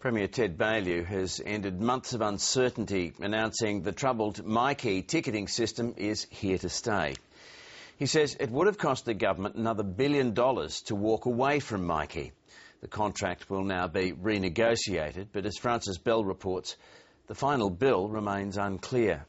Premier Ted Baillieu has ended months of uncertainty, announcing the troubled myki ticketing system is here to stay. He says it would have cost the government another $1 billion to walk away from myki. The contract will now be renegotiated, but as Francis Bell reports, the final bill remains unclear.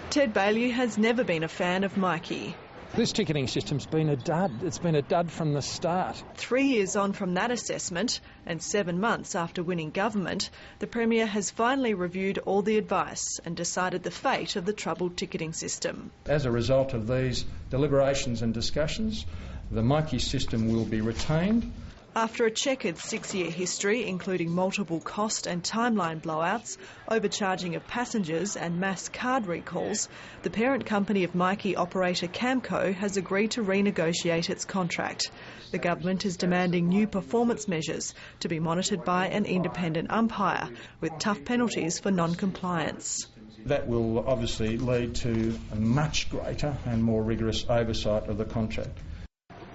Ted Baillieu has never been a fan of myki. This ticketing system's been a dud. It's been a dud from the start. 3 years on from that assessment and 7 months after winning government, the Premier has finally reviewed all the advice and decided the fate of the troubled ticketing system. As a result of these deliberations and discussions, the myki system will be retained. After a checkered 6-year history, including multiple cost and timeline blowouts, overcharging of passengers and mass card recalls, the parent company of myki operator Camco has agreed to renegotiate its contract. The government is demanding new performance measures to be monitored by an independent umpire, with tough penalties for non-compliance. That will obviously lead to a much greater and more rigorous oversight of the contract.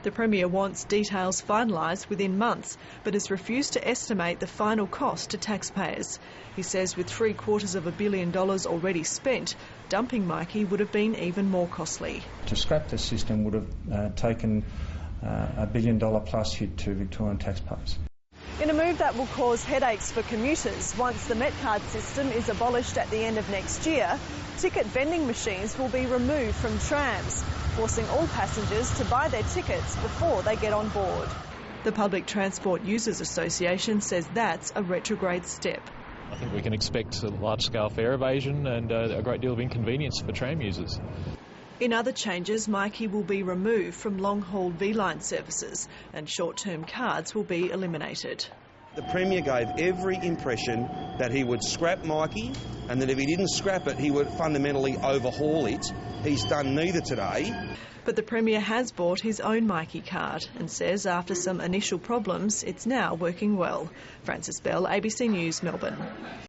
The Premier wants details finalised within months, but has refused to estimate the final cost to taxpayers. He says with $750 million already spent, dumping myki would have been even more costly. To scrap the system would have taken a $1 billion plus hit to Victorian taxpayers. In a move that will cause headaches for commuters, once the Metcard system is abolished at the end of next year, ticket vending machines will be removed from trams, forcing all passengers to buy their tickets before they get on board. The Public Transport Users Association says that's a retrograde step. I think we can expect a large-scale fare evasion and a great deal of inconvenience for tram users. In other changes, myki will be removed from long-haul V-line services and short-term cards will be eliminated. The Premier gave every impression that he would scrap myki and that if he didn't scrap it, he would fundamentally overhaul it. He's done neither today. But the Premier has bought his own myki card and says after some initial problems, it's now working well. Francis Bell, ABC News, Melbourne.